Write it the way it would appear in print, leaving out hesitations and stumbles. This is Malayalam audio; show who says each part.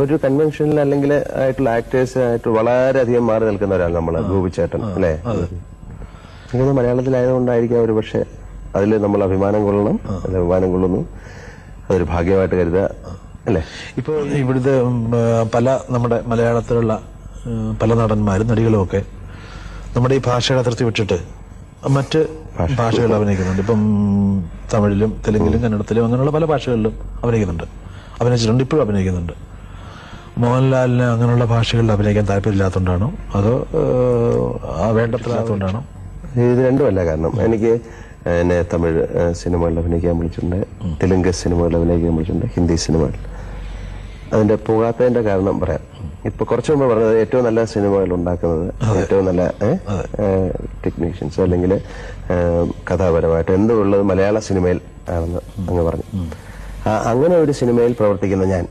Speaker 1: ഒരു കൺവെൻഷനിൽ അല്ലെങ്കിൽ ആയിട്ടുള്ള ആക്ടേഴ്സ് ആയിട്ട് വളരെയധികം മാറി നിൽക്കുന്ന ഒരാൾ നമ്മള് ഗോപിച്ചേട്ടൻ അല്ലേ? എനിക്ക് മലയാളത്തിലായതുകൊണ്ടായിരിക്കാം ഒരു പക്ഷെ അതിൽ നമ്മൾ അഭിമാനം കൊള്ളണം. അഭിമാനം കൊള്ളുന്നു, അതൊരു ഭാഗ്യമായിട്ട് കരുതുക അല്ലേ?
Speaker 2: ഇപ്പൊ ഇവിടുത്തെ പല നമ്മുടെ മലയാളത്തിലുള്ള പല നടന്മാരും നടികളും ഒക്കെ നമ്മുടെ ഈ ഭാഷയുടെ അതിർത്തി വിട്ടിട്ട് മറ്റ് ഭാഷകളിൽ അഭിനയിക്കുന്നുണ്ട്. ഇപ്പം തമിഴിലും തെലുങ്കിലും കന്നഡത്തിലും അങ്ങനെയുള്ള പല ഭാഷകളിലും അഭിനയിച്ചിട്ടുണ്ട്, ഇപ്പോഴും അഭിനയിക്കുന്നുണ്ട്. മോഹൻലാലിന് അങ്ങനെയുള്ള ഭാഷകളിൽ അഭിനയിക്കാൻ താല്പര്യമില്ലാത്തതുകൊണ്ടാണോ അതോ വേണ്ടത്തില്ലാത്തതുകൊണ്ടാണോ?
Speaker 1: ഇത് രണ്ടുമല്ല. കാരണം എനിക്ക് എന്നെ തമിഴ് സിനിമകളിൽ അഭിനയിക്കാൻ വിളിച്ചിട്ടുണ്ട്, തെലുങ്ക് സിനിമകളിൽ അഭിനയിക്കാൻ വിളിച്ചിട്ടുണ്ട്, ഹിന്ദി സിനിമകളിൽ. അതിന്റെ പോകാത്തതിന്റെ കാരണം പറയാം. ഇപ്പൊ കുറച്ചു മുമ്പ് പറഞ്ഞത് ഏറ്റവും നല്ല സിനിമകൾ ഉണ്ടാക്കുന്നത് ഏറ്റവും നല്ല ടെക്നീഷ്യൻസ് അല്ലെങ്കിൽ കഥാപരമായിട്ട് എന്തുള്ളത് മലയാള സിനിമയിൽ ആണെന്ന് അങ്ങ് പറഞ്ഞു. അങ്ങനെ ഒരു സിനിമയിൽ പ്രവർത്തിക്കുന്ന ഞാൻ